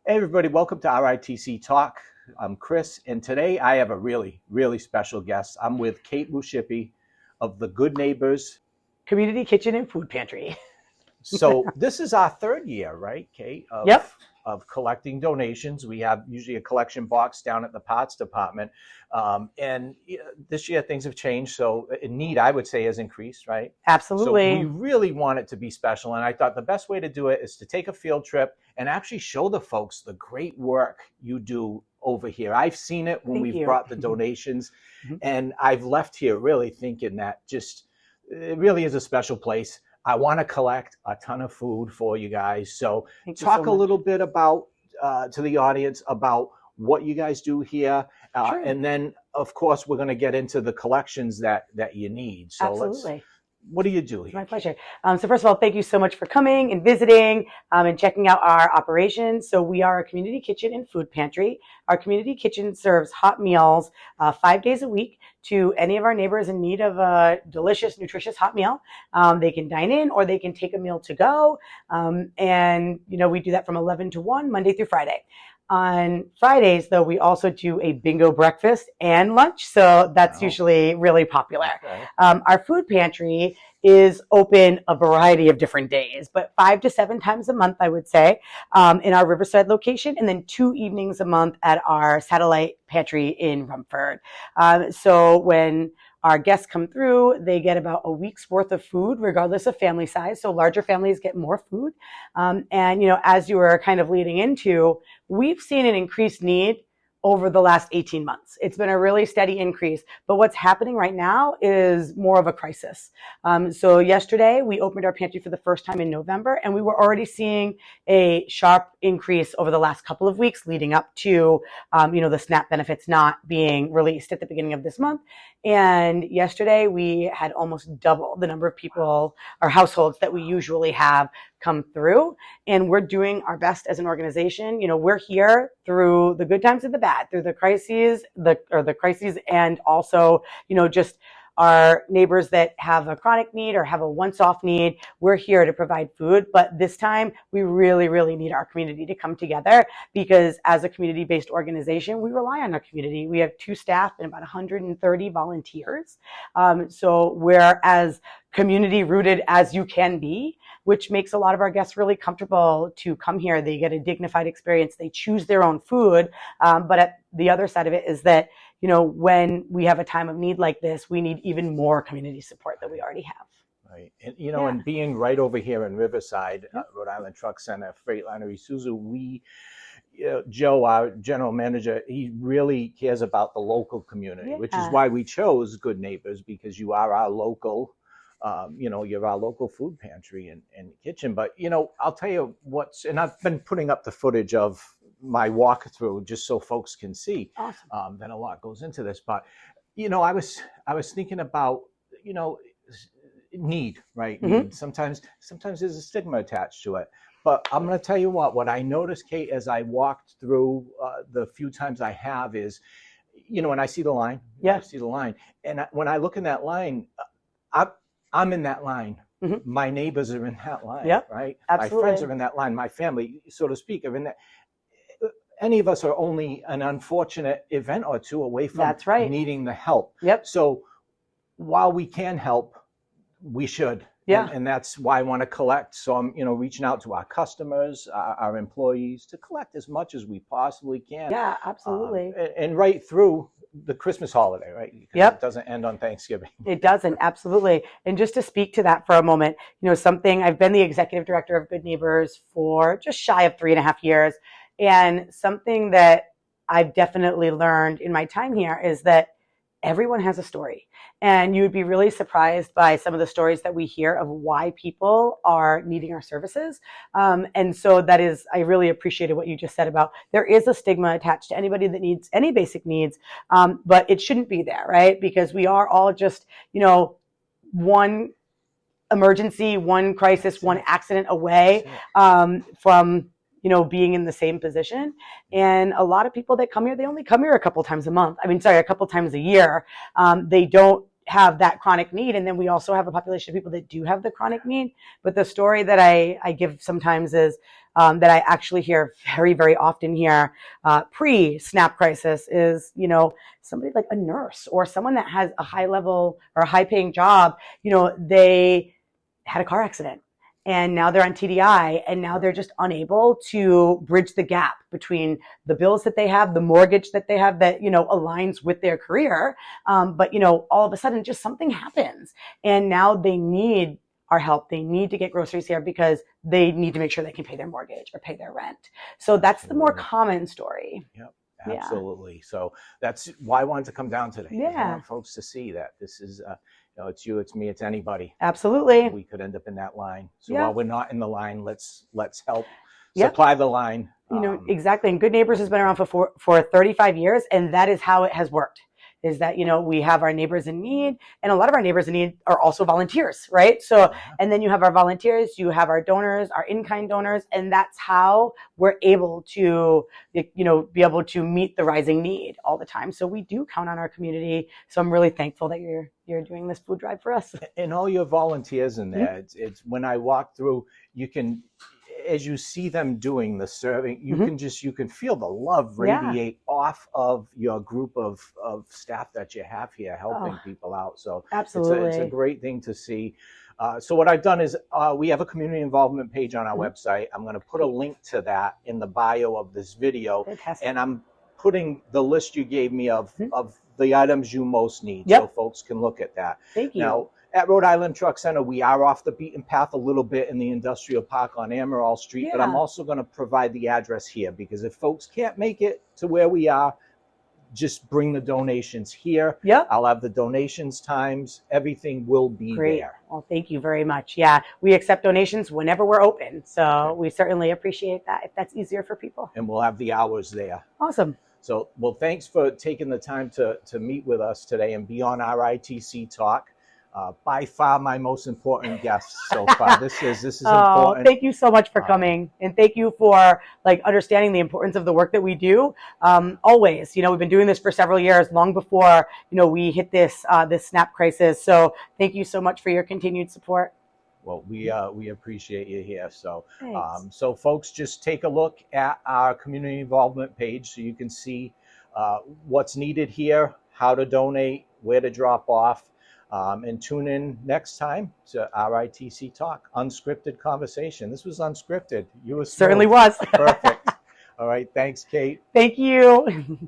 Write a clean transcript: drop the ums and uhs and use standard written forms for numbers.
Hey everybody, welcome to RITC Talk. I'm Chris, and today I have a really, really special guest. I'm with Kate Ruscipi of the Good Neighbors Community Kitchen and Food Pantry. So this is our third year, right, Kate? Yep. Of collecting donations. We have usually a collection box down at the parts department. And this year things have changed. So need, I would say, has increased, right? Absolutely. So we really want it to be special. And I thought the best way to do it is to take a field trip and actually show the folks the great work you do over here. I've seen it when we've brought the donations. And I've left here really thinking that it really is a special place. I want to collect a ton of food for you guys. So talk a little bit about to the audience about what you guys do here. Sure. And then, of course, we're going to get into the collections that you need. So Absolutely. What do you do here? My pleasure. So first of all, thank you so much for coming and visiting and checking out our operations. So we are a community kitchen and food pantry. Our community kitchen serves hot meals 5 days a week to any of our neighbors in need of a delicious, nutritious hot meal. They can dine in or they can take a meal to go. And, we do that from 11 to 1, Monday through Friday. On Fridays, though, we also do a bingo breakfast and lunch. So that's usually really popular. Okay. Our food pantry is open a variety of different days, but 5 to 7 times a month, I would say, in our Riverside location, and then 2 evenings a month at our satellite pantry in Rumford. So when our guests come through, they get about a week's worth of food, regardless of family size. So larger families get more food. And, as you were kind of leading into, we've seen an increased need over the last 18 months. It's been a really steady increase, but what's happening right now is more of a crisis. So yesterday we opened our pantry for the first time in November, and we were already seeing a sharp increase over the last couple of weeks leading up to, the SNAP benefits not being released at the beginning of this month. And yesterday we had almost double the number of people or households that we usually have come through, and we're doing our best as an organization. We're here through the good times and the bad, through the crises, and also, just our neighbors that have a chronic need or have a once-off need. We're here to provide food, but this time we really, really need our community to come together, because as a community-based organization, we rely on our community. We have 2 staff and about 130 volunteers. So we're as community-rooted as you can be, which makes a lot of our guests really comfortable to come here. They get a dignified experience. They choose their own food. But at the other side of it is that, when we have a time of need like this, we need even more community support than we already have. Right. And, and being right over here in Riverside, Rhode Island Truck Center, Freightliner Isuzu, Joe, our general manager, he really cares about the local community, which is why we chose Good Neighbors, because you are our local you're our local food pantry and kitchen. But, I'll tell you and I've been putting up the footage of my walkthrough just so folks can see. Awesome. Then a lot goes into this. But, I was thinking about, need, right? Mm-hmm. Need. Sometimes there's a stigma attached to it. But I'm going to tell you what I noticed, Kate, as I walked through the few times I have is, when I see the line. I see the line. And when I look in that line, I'm in that line. Mm-hmm. My neighbors are in that line, right? Absolutely. My friends are in that line. My family, so to speak, are in that. Any of us are only an unfortunate event or two away from needing the help. Yep. So while we can help, we should. Yeah. And that's why I want to collect. So I'm, reaching out to our customers, our employees, to collect as much as we possibly can. Yeah, absolutely. And right through the Christmas holiday, right? Because it doesn't end on Thanksgiving. It doesn't, absolutely. And just to speak to that for a moment, I've been the executive director of Good Neighbors for just shy of 3.5 years. And something that I've definitely learned in my time here is that everyone has a story. And you would be really surprised by some of the stories that we hear of why people are needing our services. And so I really appreciated what you just said about there is a stigma attached to anybody that needs any basic needs, but it shouldn't be there, right? Because we are all just, one emergency, one crisis, one accident away from being in the same position. And a lot of people that come here, they only come here a couple times a year. They don't have that chronic need. And then we also have a population of people that do have the chronic need. But the story that I give sometimes is that I actually hear very, very often here pre-SNAP crisis is, you know, somebody like a nurse or someone that has a high level or a high paying job, you know, they had a car accident and now they're on TDI and now they're just unable to bridge the gap between the bills that they have, the mortgage that they have that, you know, aligns with their career. But, you know, all of a sudden just something happens and now they need our help. They need to get groceries here because they need to make sure they can pay their mortgage or pay their rent. So that's the more common story. Yep. Absolutely. Yeah. So that's why I wanted to come down today. Yeah. I want folks to see that this is, you know, it's you, it's me, it's anybody. Absolutely. We could end up in that line. So yeah. while we're not in the line, let's help supply the line. You know, exactly. And Good Neighbors has been around for 35 years, and that is how it has worked. Is that, you know, we have our neighbors in need, and a lot of our neighbors in need are also volunteers, right? So, and then you have our volunteers, you have our donors, our in-kind donors, and that's how we're able to, you know, be able to meet the rising need all the time. So we do count on our community. So I'm really thankful that you're doing this food drive for us. And all your volunteers in there, it's when I walk through, you can, as you see them doing the serving, you can feel the love radiate off of your group of staff that you have here helping people out. So absolutely, it's a great thing to see. So what I've done is we have a community involvement page on our website. I'm going to put a link to that in the bio of this video. Fantastic. And I'm putting the list you gave me of the items you most need, so folks can look at that. Thank you. Now, at Rhode Island Truck Center, we are off the beaten path a little bit in the industrial park on Amaral Street, but I'm also going to provide the address here because if folks can't make it to where we are, just bring the donations here. I'll have the donations times. Everything will be there. Well, thank you very much. Yeah, we accept donations whenever we're open. So we certainly appreciate that if that's easier for people. And we'll have the hours there. Awesome. So, well, thanks for taking the time to meet with us today and be on our ITC talk. By far my most important guest so far. This is important. Thank you so much for coming, and thank you for like understanding the importance of the work that we do. Always, you know, we've been doing this for several years, long before, you know, we hit this this SNAP crisis. So thank you so much for your continued support. Well, we appreciate you here. So so folks, just take a look at our community involvement page so you can see what's needed here, how to donate, where to drop off. And tune in next time to RITC Talk, unscripted conversation. This was unscripted. You were certainly was. Perfect. All right. Thanks, Kate. Thank you.